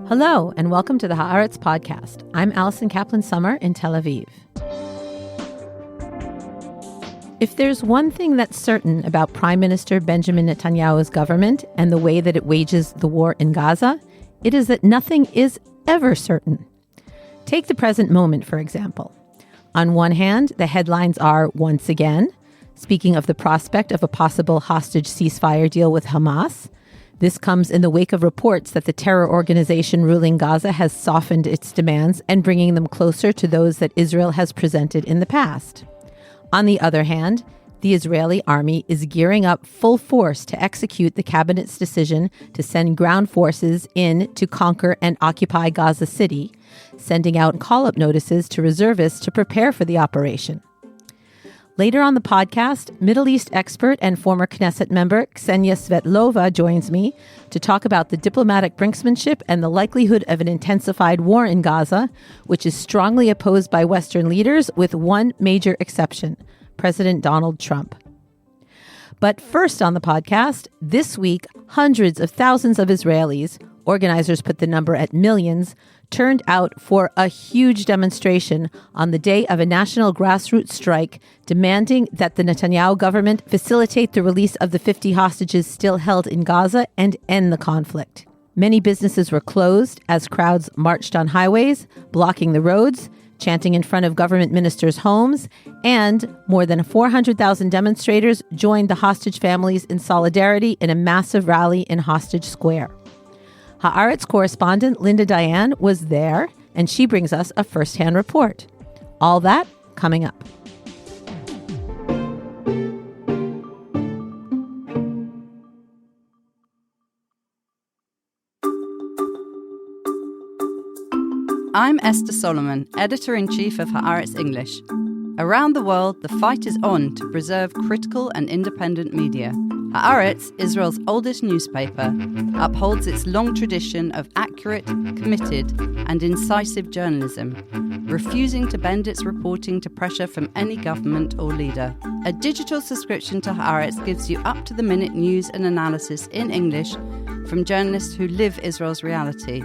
Hello, and welcome to the Haaretz Podcast. I'm Alison Kaplan-Summer in Tel Aviv. If there's one thing that's certain about Prime Minister Benjamin Netanyahu's government and the way that it wages the war in Gaza, it is that nothing is ever certain. Take the present moment, for example. On one hand, the headlines are, once again, speaking of the prospect of a possible hostage ceasefire deal with Hamas. This comes in the wake of reports that the terror organization ruling Gaza has softened its demands and bringing them closer to those that Israel has presented in the past. On the other hand, the Israeli army is gearing up full force to execute the cabinet's decision to send ground forces in to conquer and occupy Gaza City, sending out call-up notices to reservists to prepare for the operation. Later on the podcast, Middle East expert and former Knesset member Ksenia Svetlova joins me to talk about the diplomatic brinksmanship and the likelihood of an intensified war in Gaza, which is strongly opposed by Western leaders with one major exception, President Donald Trump. But first on the podcast, this week, hundreds of thousands of Israelis, organizers put the number at millions, turned out for a huge demonstration on the day of a national grassroots strike demanding that the Netanyahu government facilitate the release of the 50 hostages still held in Gaza and end the conflict. Many businesses were closed as crowds marched on highways, blocking the roads, chanting in front of government ministers' homes, and more than 400,000 demonstrators joined the hostage families in solidarity in a massive rally in Hostage Square. Haaretz correspondent Linda Diane was there, and she brings us a first-hand report. All that coming up. I'm Esther Solomon, Editor-in-Chief of Haaretz English. Around the world, the fight is on to preserve critical and independent media. Haaretz, Israel's oldest newspaper, upholds its long tradition of accurate, committed, and incisive journalism, refusing to bend its reporting to pressure from any government or leader. A digital subscription to Haaretz gives you up-to-the-minute news and analysis in English from journalists who live Israel's reality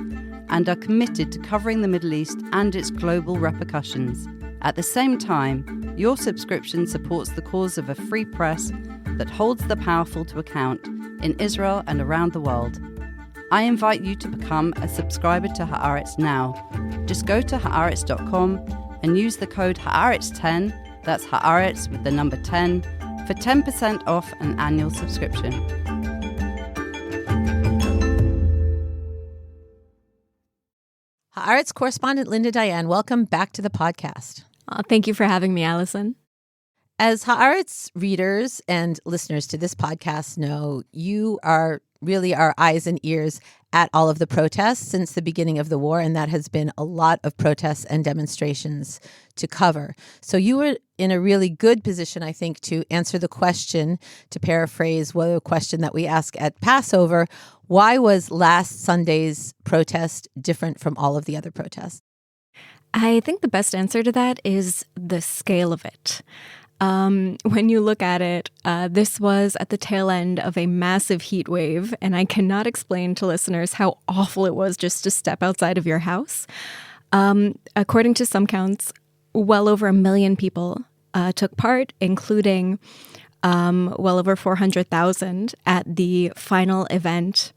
and are committed to covering the Middle East and its global repercussions. At the same time, your subscription supports the cause of a free press that holds the powerful to account in Israel and around the world. I invite you to become a subscriber to Haaretz now. Just go to Haaretz.com and use the code Haaretz10, that's Haaretz with the number 10, for 10% off an annual subscription. Haaretz correspondent Linda Diane, welcome back to the podcast. Thank you for having me, Alison. As Haaretz readers and listeners to this podcast know, you are really our eyes and ears at all of the protests since the beginning of the war, and that has been a lot of protests and demonstrations to cover. So you were in a really good position, I think, to answer the question, to paraphrase a question that we ask at Passover, why was last Sunday's protest different from all of the other protests? I think the best answer to that is the scale of it. When you look at it, this was at the tail end of a massive heat wave, and I cannot explain to listeners how awful it was just to step outside of your house. According to some counts, well over 1 million people took part, including well over 400,000 at the final event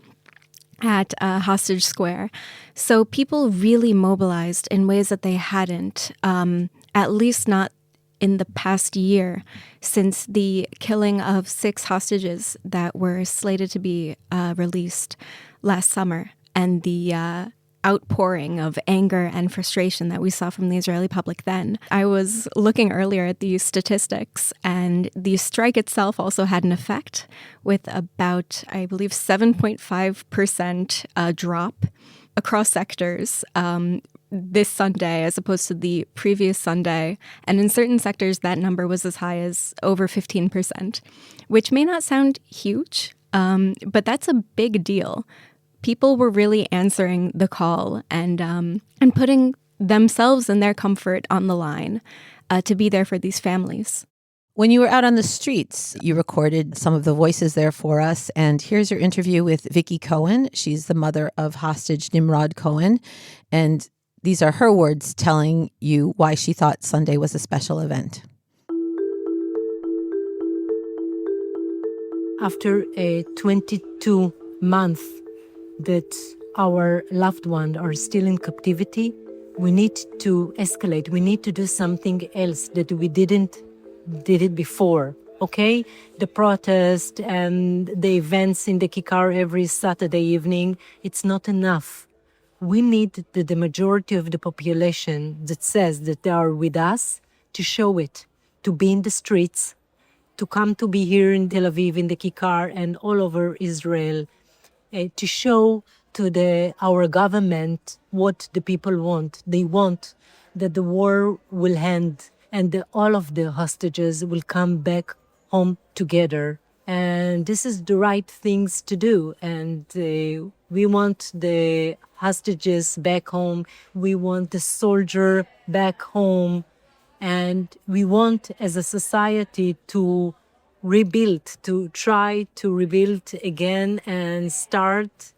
at Hostage Square. So people really mobilized in ways that they hadn't, at least not in the past year, since the killing of 6 hostages that were slated to be released last summer, and the outpouring of anger and frustration that we saw from the Israeli public then. I was looking earlier at these statistics, and the strike itself also had an effect with about, I believe, 7.5% drop across sectors this Sunday as opposed to the previous Sunday. And in certain sectors, that number was as high as over 15%, which may not sound huge, but that's a big deal. People were really answering the call and putting themselves and their comfort on the line to be there for these families. When you were out on the streets, you recorded some of the voices there for us. And here's your interview with Vicky Cohen. She's the mother of hostage Nimrod Cohen. And these are her words telling you why she thought Sunday was a special event. After a 22 month that our loved ones are still in captivity, we need to escalate. We need to do something else that we did it before, okay? The protest and the events in the Kikar every Saturday evening, it's not enough. We need the majority of the population that says that they are with us to show it, to be in the streets, to come to be here in Tel Aviv, in the Kikar and all over Israel, to show to our government what the people want. They want that the war will end and all of the hostages will come back home together. And this is the right things to do. And we want the hostages back home. We want the soldier back home. And we want, as a society, to rebuild, to try to rebuild again and start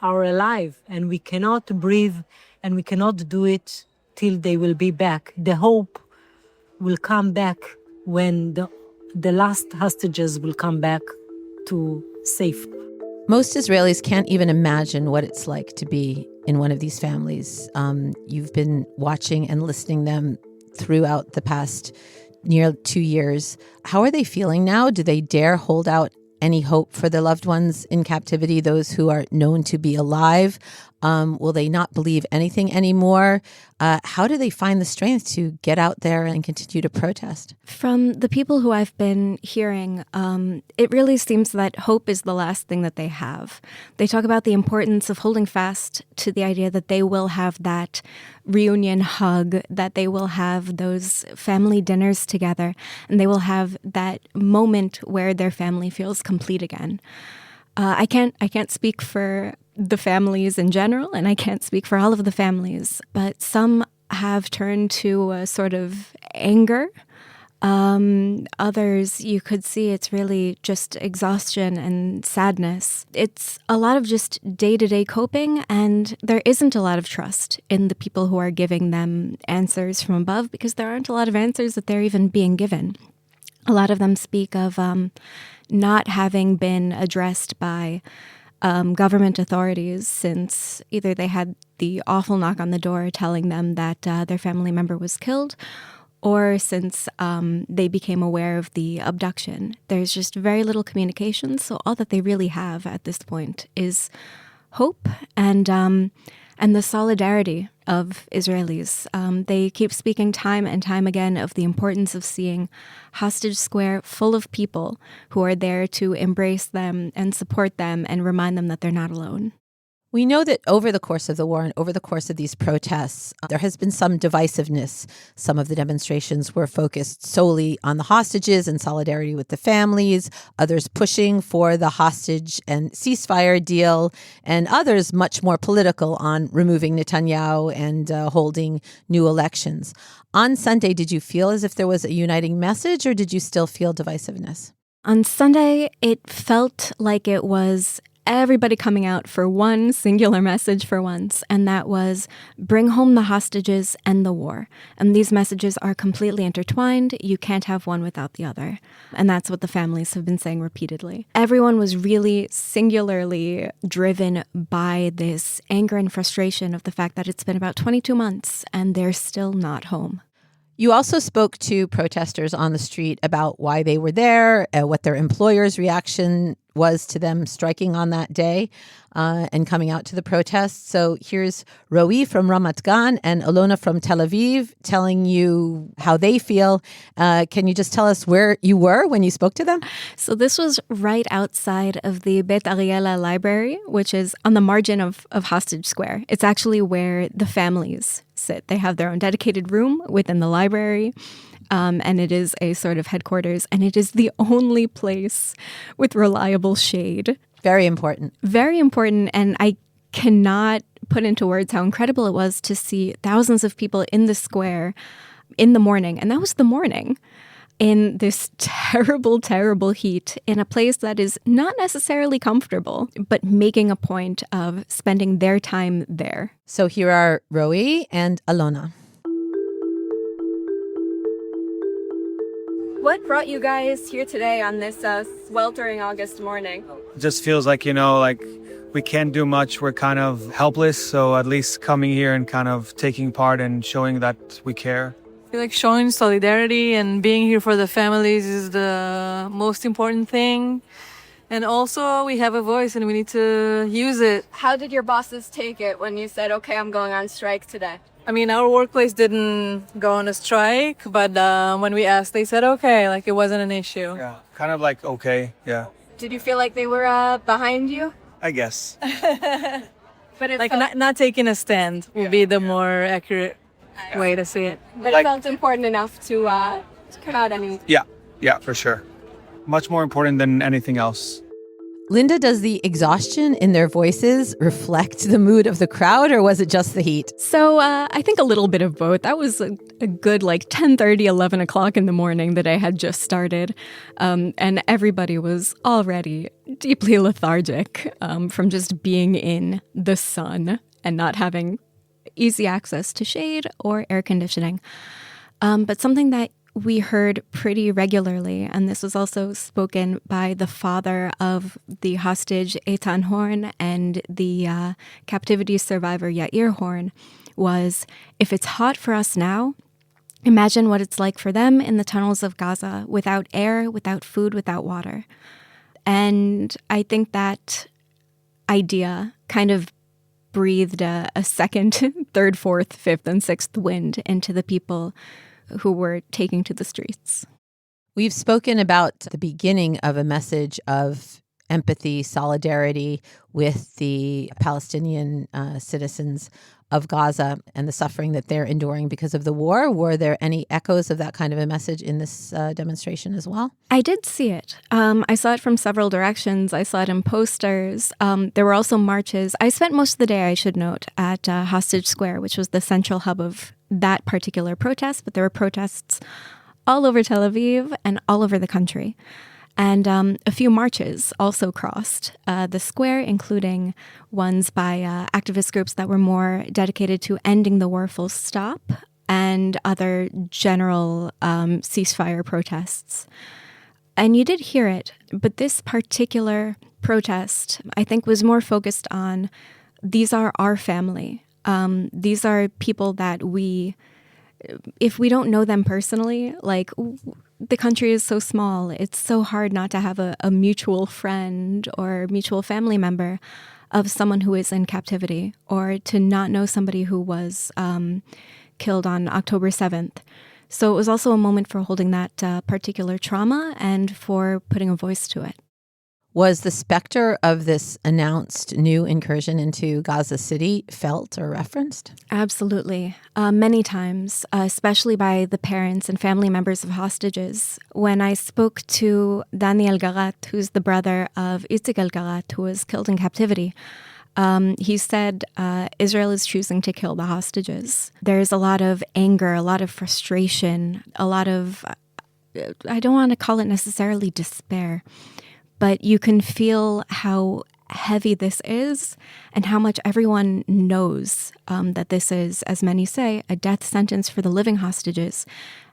our life. And we cannot breathe and we cannot do it till they will be back. The hope will come back when the last hostages will come back to safety. Most Israelis can't even imagine what it's like to be in one of these families. You've been watching and listening them throughout the past near 2 years. How are they feeling now? Do they dare hold out any hope for their loved ones in captivity, those who are known to be alive? Will they not believe anything anymore? How do they find the strength to get out there and continue to protest? From the people who I've been hearing, it really seems that hope is the last thing that they have. They talk about the importance of holding fast to the idea that they will have that reunion hug, that they will have those family dinners together, and they will have that moment where their family feels complete again. I can't speak for the families in general, and I can't speak for all of the families, but some have turned to a sort of anger. Others, you could see it's really just exhaustion and sadness. It's a lot of just day-to-day coping, and there isn't a lot of trust in the people who are giving them answers from above because there aren't a lot of answers that they're even being given. A lot of them speak of not having been addressed by government authorities since either they had the awful knock on the door telling them that their family member was killed, or since they became aware of the abduction. There's just very little communication, so all that they really have at this point is hope and the solidarity of Israelis. They keep speaking time and time again of the importance of seeing Hostage Square full of people who are there to embrace them and support them and remind them that they're not alone. We know that over the course of the war and over the course of these protests, there has been some divisiveness. Some of the demonstrations were focused solely on the hostages and solidarity with the families, others pushing for the hostage and ceasefire deal, and others much more political on removing Netanyahu and holding new elections. On Sunday, did you feel as if there was a uniting message, or did you still feel divisiveness? On Sunday, it felt like it was everybody coming out for one singular message for once, and that was bring home the hostages and the war. And these messages are completely intertwined. You can't have one without the other. And that's what the families have been saying repeatedly. Everyone was really singularly driven by this anger and frustration of the fact that it's been about 22 months and they're still not home. You also spoke to protesters on the street about why they were there, what their employers' reaction was to them striking on that day and coming out to the protests. So here's Roe from Ramat Gan and Alona from Tel Aviv telling you how they feel. Can you just tell us where you were when you spoke to them? So this was right outside of the Bet Ariela library, which is on the margin of Hostage Square. It's actually where the families sit. They have their own dedicated room within the library. And it is a sort of headquarters, and it is the only place with reliable shade. Very important. Very important, and I cannot put into words how incredible it was to see thousands of people in the square in the morning, and that was the morning. in this terrible, terrible heat in a place that is not necessarily comfortable, but making a point of spending their time there. So here are Roe and Alona. What brought you guys here today on this sweltering August morning? It just feels like, like we can't do much. We're kind of helpless. So at least coming here and kind of taking part and showing that we care. I feel like showing solidarity and being here for the families is the most important thing. And also we have a voice and we need to use it. How did your bosses take it when you said, okay, I'm going on strike today? I mean, our workplace didn't go on a strike, but when we asked, they said, okay, like it wasn't an issue. Yeah, kind of like, okay, yeah. Did you feel like they were behind you? I guess. But it Like felt, not taking a stand would be the more accurate way to see it. but it felt important enough to come out anyway. Yeah, for sure. Much more important than anything else. Linda, does the exhaustion in their voices reflect the mood of the crowd, or was it just the heat? So I think a little bit of both. That was a good 10:30, 11 o'clock in the morning that I had just started. And everybody was already deeply lethargic from just being in the sun and not having easy access to shade or air conditioning. But something that we heard pretty regularly, and this was also spoken by the father of the hostage Eitan Horn and the captivity survivor Yair Horn, was, if it's hot for us now, imagine what it's like for them in the tunnels of Gaza, without air, without food, without water. And I think that idea kind of breathed a second, third, fourth, fifth, and sixth wind into the people who were taking to the streets. We've spoken about the beginning of a message of empathy, solidarity with the Palestinian citizens of Gaza and the suffering that they're enduring because of the war. Were there any echoes of that kind of a message in this demonstration as well? I did see it. I saw it from several directions. I saw it in posters. There were also marches. I spent most of the day, I should note, at Hostage Square, which was the central hub of that particular protest, but there were protests all over Tel Aviv and all over the country. And a few marches also crossed the square, including ones by activist groups that were more dedicated to ending the war full stop and other general ceasefire protests. And you did hear it, but this particular protest, I think, was more focused on, these are our family. These are people that if we don't know them personally, the country is so small, it's so hard not to have a mutual friend or mutual family member of someone who is in captivity, or to not know somebody who was killed on October 7th. So it was also a moment for holding that particular trauma and for putting a voice to it. Was the specter of this announced new incursion into Gaza City felt or referenced? Absolutely. Many times, especially by the parents and family members of hostages. When I spoke to Dani El-Garat, who's the brother of Itzik El-Garat, who was killed in captivity, he said Israel is choosing to kill the hostages. There's a lot of anger, a lot of frustration, a lot of, I don't want to call it necessarily despair, but you can feel how heavy this is and how much everyone knows that this is, as many say, a death sentence for the living hostages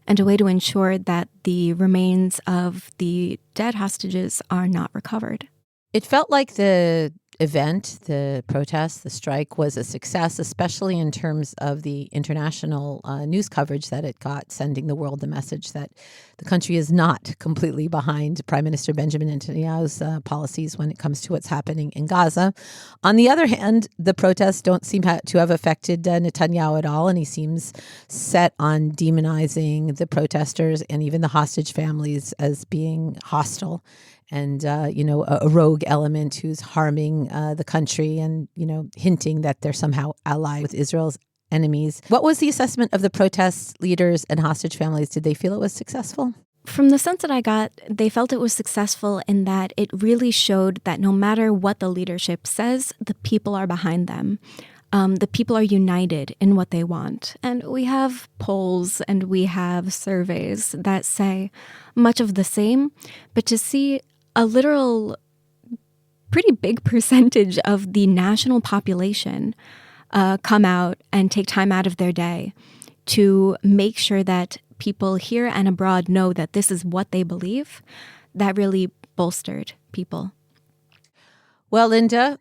and a way to ensure that the remains of the dead hostages are not recovered. It felt like the event, the protest, the strike was a success, especially in terms of the international news coverage that it got, sending the world the message that the country is not completely behind Prime Minister Benjamin Netanyahu's policies when it comes to what's happening in Gaza. On the other hand, the protests don't seem to have affected Netanyahu at all, and he seems set on demonizing the protesters and even the hostage families as being hostile and, a rogue element who's harming the country and, hinting that they're somehow allied with Israel's enemies. What was the assessment of the protest leaders and hostage families? Did they feel it was successful? From the sense that I got, they felt it was successful in that it really showed that no matter what the leadership says, the people are behind them. the people are united in what they want. And we have polls and we have surveys that say much of the same, but to see a literal pretty big percentage of the national population come out and take time out of their day to make sure that people here and abroad know that this is what they believe, that really bolstered people. Well, Linda,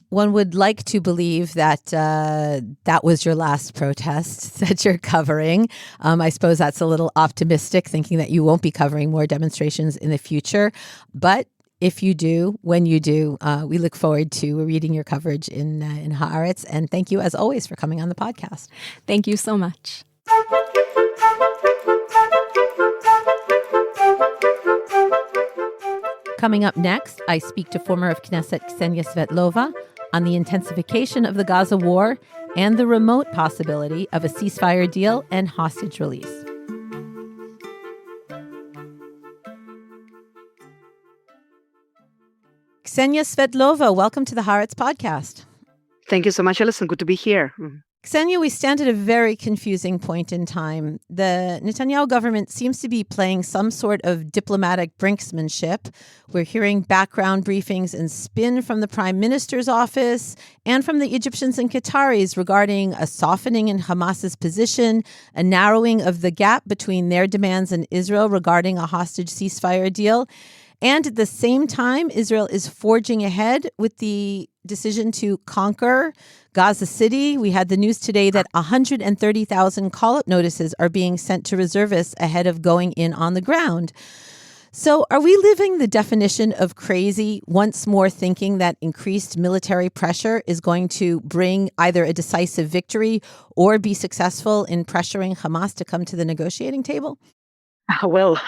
one would like to believe that that was your last protest that you're covering. I suppose that's a little optimistic, thinking that you won't be covering more demonstrations in the future. But if you do, when you do, we look forward to reading your coverage in Haaretz. And thank you, as always, for coming on the podcast. Thank you so much. Coming up next, I speak to former of Knesset Ksenia Svetlova on the intensification of the Gaza war and the remote possibility of a ceasefire deal and hostage release. Ksenia Svetlova, welcome to the Haaretz Podcast. Thank you so much, Alison. Good to be here. Ksenia, we stand at a very confusing point in time. The Netanyahu government seems to be playing some sort of diplomatic brinksmanship. We're hearing background briefings and spin from the Prime Minister's office and from the Egyptians and Qataris regarding a softening in Hamas's position, a narrowing of the gap between their demands and Israel regarding a hostage ceasefire deal. And at the same time, Israel is forging ahead with the decision to conquer Gaza City. We had the news today that 130,000 call-up notices are being sent to reservists ahead of going in on the ground. So are we living the definition of crazy, once more thinking that increased military pressure is going to bring either a decisive victory or be successful in pressuring Hamas to come to the negotiating table? Well,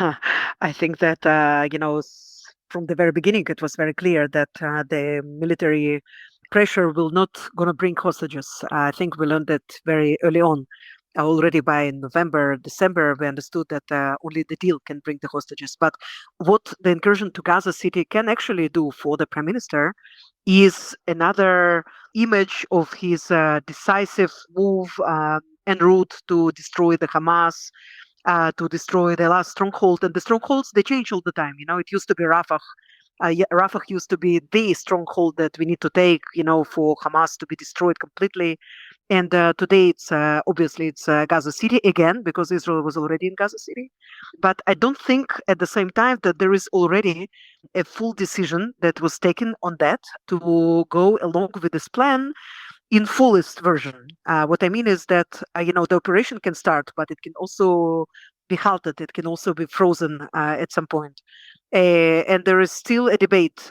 I think that, from the very beginning, it was very clear that the military pressure will not going to bring hostages. I think we learned that very early on. Already by November, December, we understood that only the deal can bring the hostages. But what the incursion to Gaza City can actually do for the Prime Minister is another image of his decisive move en route to destroy the Hamas, to destroy the last stronghold. And the strongholds, they change all the time. It used to be Rafah. Rafah used to be the stronghold that we need to take, for Hamas to be destroyed completely. And today it's obviously it's Gaza City again, because Israel was already in Gaza City. But I don't think at the same time that there is already a full decision that was taken on that to go along with this plan in fullest version. What I mean is that, the operation can start, but it can also be halted. It can also be frozen at some point. And there is still a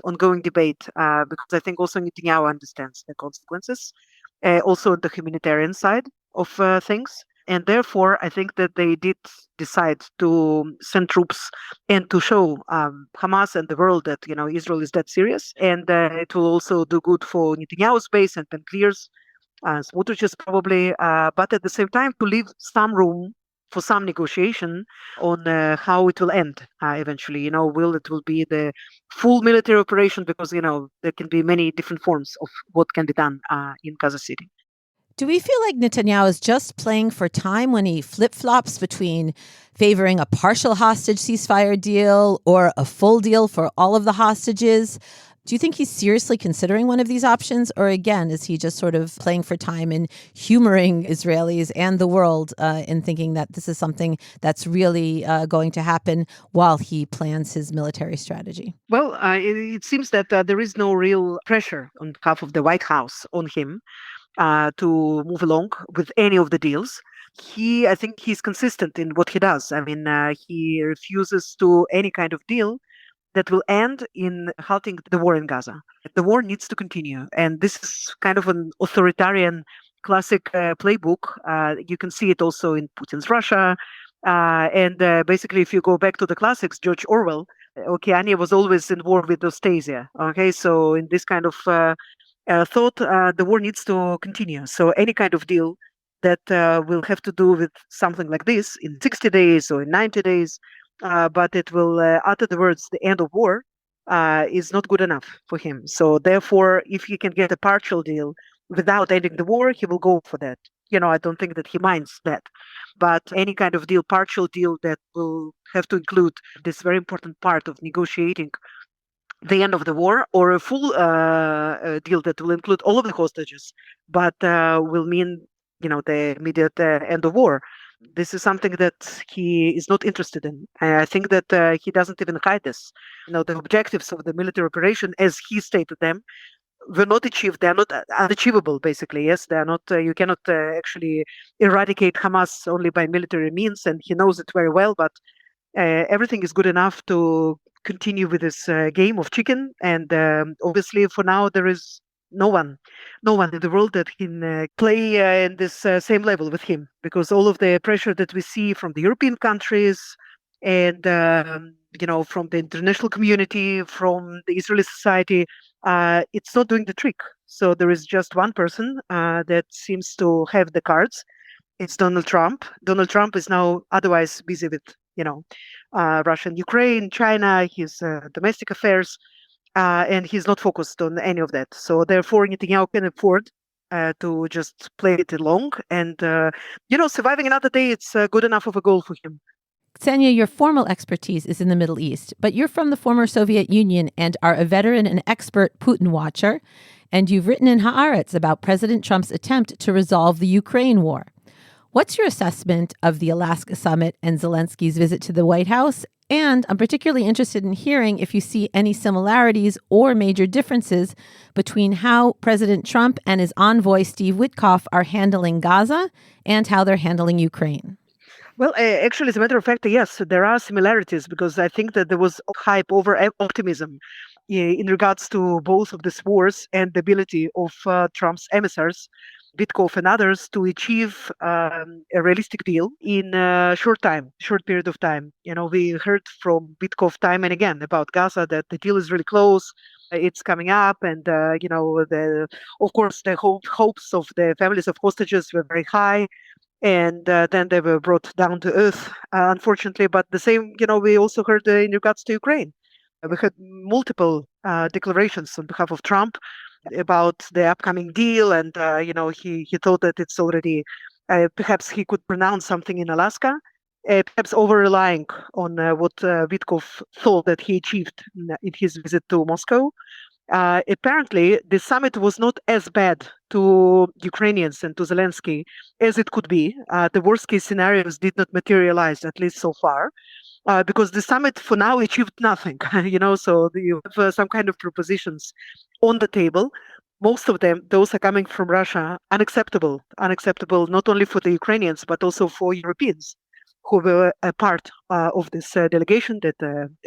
ongoing debate, because I think also Netanyahu understands the consequences, also on the humanitarian side of things. And therefore, I think that they did decide to send troops and to show Hamas and the world that, Israel is that serious. And it will also do good for Netanyahu's base and Ben Gvir's, Smotrich's probably, but at the same time to leave some room for some negotiation on how it will end eventually. It will be the full military operation, because, there can be many different forms of what can be done in Gaza City. Do we feel like Netanyahu is just playing for time when he flip-flops between favoring a partial hostage ceasefire deal or a full deal for all of the hostages? Do you think he's seriously considering one of these options? Or again, is he just sort of playing for time and humoring Israelis and the world in thinking that this is something that's really going to happen while he plans his military strategy? Well, it seems that there is no real pressure on behalf of the White House on him to move along with any of the deals. I think he's consistent in what he does. I mean, he refuses to any kind of deal that will end in halting the war in Gaza. The war needs to continue. And this is kind of an authoritarian classic playbook. You can see it also in Putin's Russia. And basically, if you go back to the classics, George Orwell, Okeania was always in war with Ostasia. Okay, so in this kind of thought, the war needs to continue. So any kind of deal that will have to do with something like this in 60 days or in 90 days, but it will utter the words "the end of war" is not good enough for him. So therefore, if he can get a partial deal without ending the war, he will go for that. I don't think that he minds that. But any kind of deal, partial deal that will have to include this very important part of negotiating the end of the war, or a full deal that will include all of the hostages, but will mean, the immediate end of war. This is something that he is not interested in. I think that he doesn't even hide this. The objectives of the military operation, as he stated them, were not achieved. They are not unachievable, basically. Yes, they are not. You cannot actually eradicate Hamas only by military means, and he knows it very well. But everything is good enough to continue with this game of chicken. And obviously, for now, there is no one in the world that can play in this same level with him, because all of the pressure that we see from the European countries and from the international community, from the Israeli society, it's not doing the trick. So there is just one person that seems to have the cards. It's Donald Trump. Donald Trump is now otherwise busy with, Russia and Ukraine, China, his domestic affairs, and he's not focused on any of that. So therefore, Netanyahu can afford to just play it along. And, surviving another day, it's good enough of a goal for him. Ksenia, your formal expertise is in the Middle East, but you're from the former Soviet Union and are a veteran and expert Putin watcher. And you've written in Haaretz about President Trump's attempt to resolve the Ukraine war. What's your assessment of the Alaska summit and Zelensky's visit to the White House? And I'm particularly interested in hearing if you see any similarities or major differences between how President Trump and his envoy, Steve Witkoff, are handling Gaza and how they're handling Ukraine. Well, actually, as a matter of fact, yes, there are similarities, because I think that there was hype over optimism in regards to both of these wars and the ability of Trump's emissaries, Witkoff and others, to achieve a realistic deal in a short period of time. We heard from Witkoff time and again about Gaza that the deal is really close, it's coming up, and of course the hopes of the families of hostages were very high. And then they were brought down to earth, unfortunately. But the same, we also heard in regards to Ukraine. We had multiple declarations on behalf of Trump about the upcoming deal. And, he thought that it's already, perhaps he could pronounce something in Alaska, perhaps over-relying on what Witkoff thought that he achieved in his visit to Moscow. Apparently, the summit was not as bad to Ukrainians and to Zelensky as it could be. The worst case scenarios did not materialize, at least so far, because the summit for now achieved nothing. So you have some kind of propositions on the table. Most of them, those are coming from Russia, unacceptable not only for the Ukrainians, but also for Europeans who were a part of this delegation that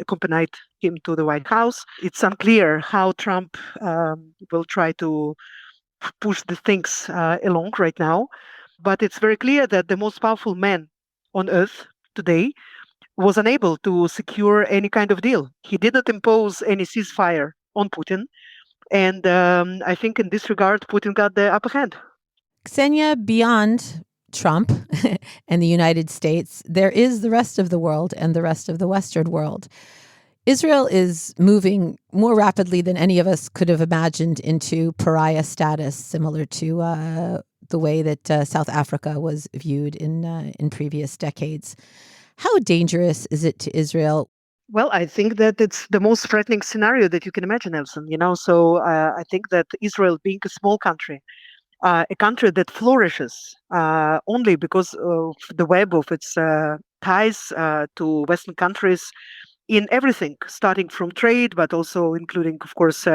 accompanied him to the White House. It's unclear how Trump will try to push the things along right now, but it's very clear that the most powerful man on earth today was unable to secure any kind of deal. He did not impose any ceasefire on Putin, and I think in this regard, Putin got the upper hand. Ksenia, beyond Trump and the United States, there is the rest of the world and the rest of the Western world. Israel is moving more rapidly than any of us could have imagined into pariah status, similar to the way that South Africa was viewed in previous decades. How dangerous is it to Israel? Well, I think that it's the most threatening scenario that you can imagine, Elson. So I think that Israel, being a small country, a country that flourishes only because of the web of its ties to Western countries in everything, starting from trade, but also including, of course,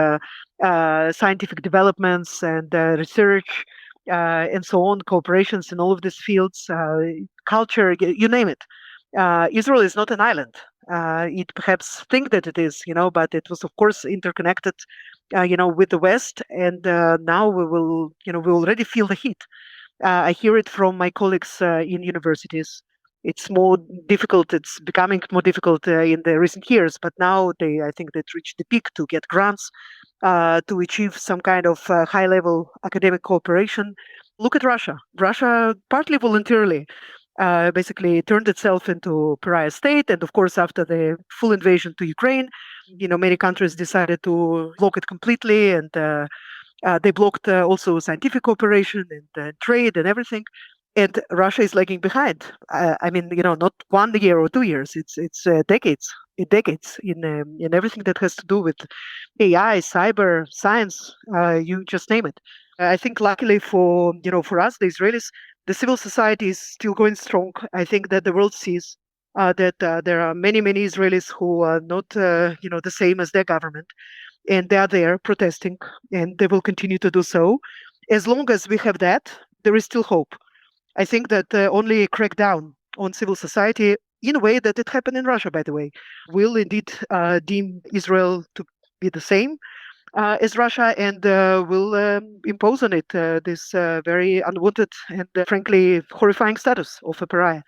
scientific developments and research and so on, cooperations in all of these fields, culture, you name it. Israel is not an island. It perhaps think that it is, but it was, of course, interconnected with the West, and now we already feel the heat. I hear it from my colleagues in universities. It's more difficult. It's becoming more difficult in the recent years, but now I think they've reached the peak to get grants to achieve some kind of high-level academic cooperation. Look at Russia. Russia, partly voluntarily, basically turned itself into pariah state. And of course, after the full invasion to Ukraine, many countries decided to block it completely and They blocked also scientific cooperation and trade and everything. And Russia is lagging behind. I mean, not 1 year or 2 years. It's decades in everything that has to do with AI, cyber, science. You just name it. I think luckily for us, the Israelis, the civil society is still going strong. I think that the world sees that there are many Israelis who are not the same as their government, and they are there protesting, and they will continue to do so. As long as we have that, there is still hope. I think that only a crackdown on civil society, in a way that it happened in Russia, by the way, will indeed deem Israel to be the same as Russia, and will impose on it this very unwanted and frankly horrifying status of a pariah.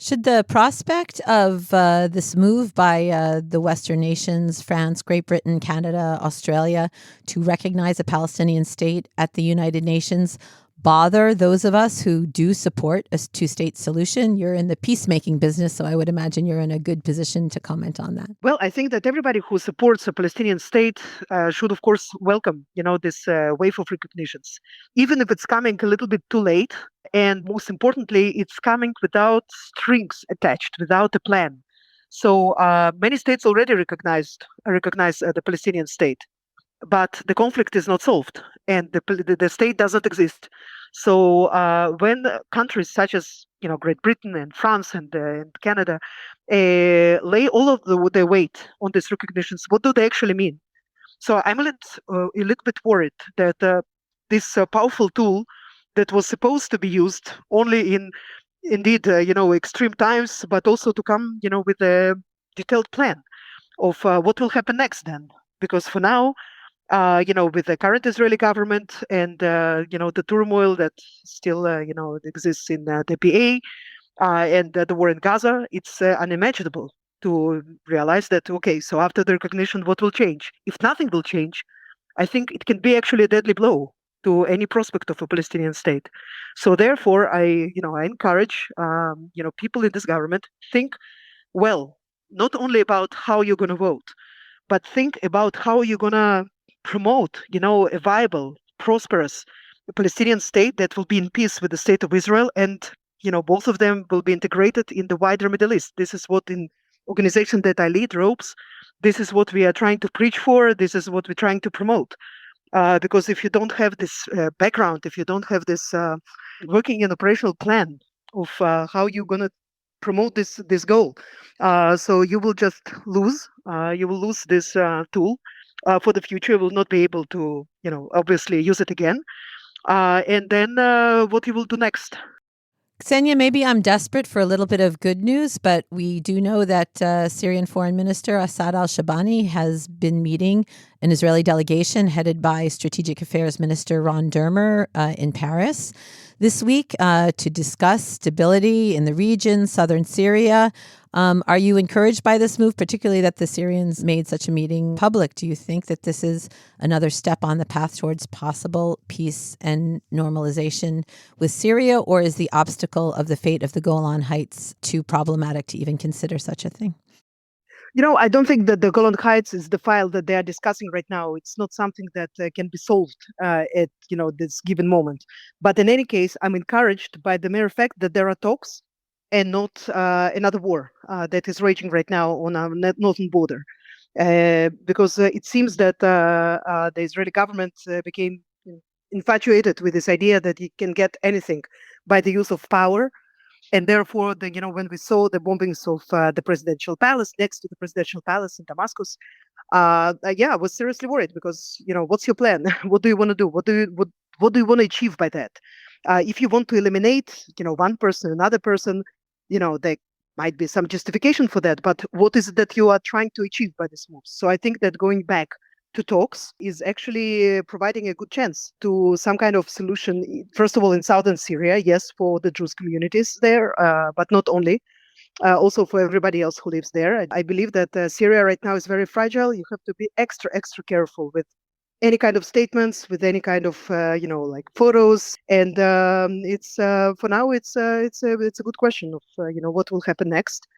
Should the prospect of this move by the Western nations, France, Great Britain, Canada, Australia, to recognize a Palestinian state at the United Nations bother those of us who do support a two-state solution? You're in the peacemaking business, so I would imagine you're in a good position to comment on that. Well, I think that everybody who supports a Palestinian state should, of course, welcome, this wave of recognitions, even if it's coming a little bit too late. And most importantly, it's coming without strings attached, without a plan. So many states already recognize the Palestinian state, but the conflict is not solved, and the state doesn't exist. So when countries such as Great Britain and France and Canada lay all of their weight on these recognitions, what do they actually mean? So I'm a little bit worried that this powerful tool that was supposed to be used only in indeed extreme times, but also to come with a detailed plan of what will happen next then. Because for now, with the current Israeli government and the turmoil that still exists in the PA and the war in Gaza, it's unimaginable to realize that, okay, so after the recognition, what will change? If nothing will change, I think it can be actually a deadly blow to any prospect of a Palestinian state. So therefore, I encourage people in this government, think well, not only about how you're going to vote, but think about how you're going to promote, a viable, prosperous Palestinian state that will be in peace with the state of Israel, and both of them will be integrated in the wider Middle East. This is what in organization that I lead, ROPES, this is what we are trying to preach for. This is what we're trying to promote. Because if you don't have this background, if you don't have this working and operational plan of how you're going to promote this goal, so you will just lose. You will lose this tool for the future. You will not be able to, obviously use it again. And then what you will do next. Ksenia, maybe I'm desperate for a little bit of good news, but we do know that Syrian Foreign Minister Assad al-Shabani has been meeting an Israeli delegation headed by Strategic Affairs Minister Ron Dermer in Paris this week to discuss stability in the region, southern Syria. Are you encouraged by this move, particularly that the Syrians made such a meeting public? Do you think that this is another step on the path towards possible peace and normalization with Syria, or is the obstacle of the fate of the Golan Heights too problematic to even consider such a thing? I don't think that the Golan Heights is the file that they are discussing right now. It's not something that can be solved at this given moment. But in any case, I'm encouraged by the mere fact that there are talks and not another war that is raging right now on our northern border. Because it seems that the Israeli government became infatuated with this idea that it can get anything by the use of power. And therefore, when we saw the bombings of the presidential palace, next to the presidential palace in Damascus, I was seriously worried because, what's your plan? What do you want to do? What do you want to achieve by that? If you want to eliminate, one person, another person, there might be some justification for that. But what is it that you are trying to achieve by this move? So I think that going back to talks is actually providing a good chance to some kind of solution, first of all, in southern Syria, yes, for the Jewish communities there, but not only, also for everybody else who lives there. I believe that Syria right now is very fragile. You have to be extra careful with any kind of statements, with any kind of, like photos. And it's for now, it's a good question of, what will happen next.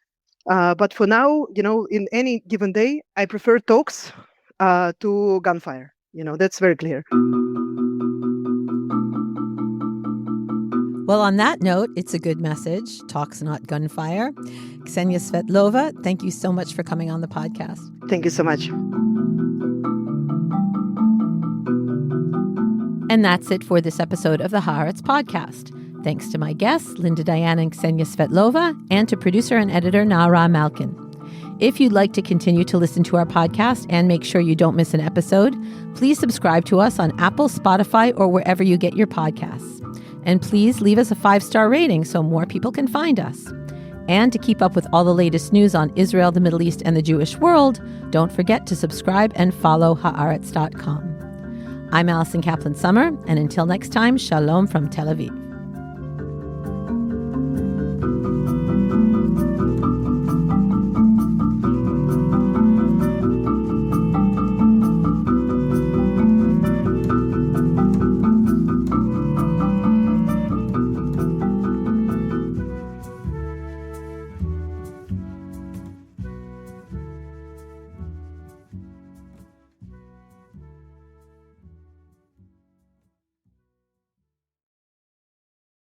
But for now, in any given day, I prefer talks to gunfire. That's very clear. Well, on that note, it's a good message. Talk's not gunfire. Ksenia Svetlova, thank you so much for coming on the podcast. Thank you so much. And that's it for this episode of the Haaretz Podcast. Thanks to my guests, Linda Diana and Ksenia Svetlova, and to producer and editor Nara Malkin. If you'd like to continue to listen to our podcast and make sure you don't miss an episode, please subscribe to us on Apple, Spotify, or wherever you get your podcasts. And please leave us a 5-star rating so more people can find us. And to keep up with all the latest news on Israel, the Middle East, and the Jewish world, don't forget to subscribe and follow Haaretz.com. I'm Alison Kaplan-Summer, and until next time, shalom from Tel Aviv.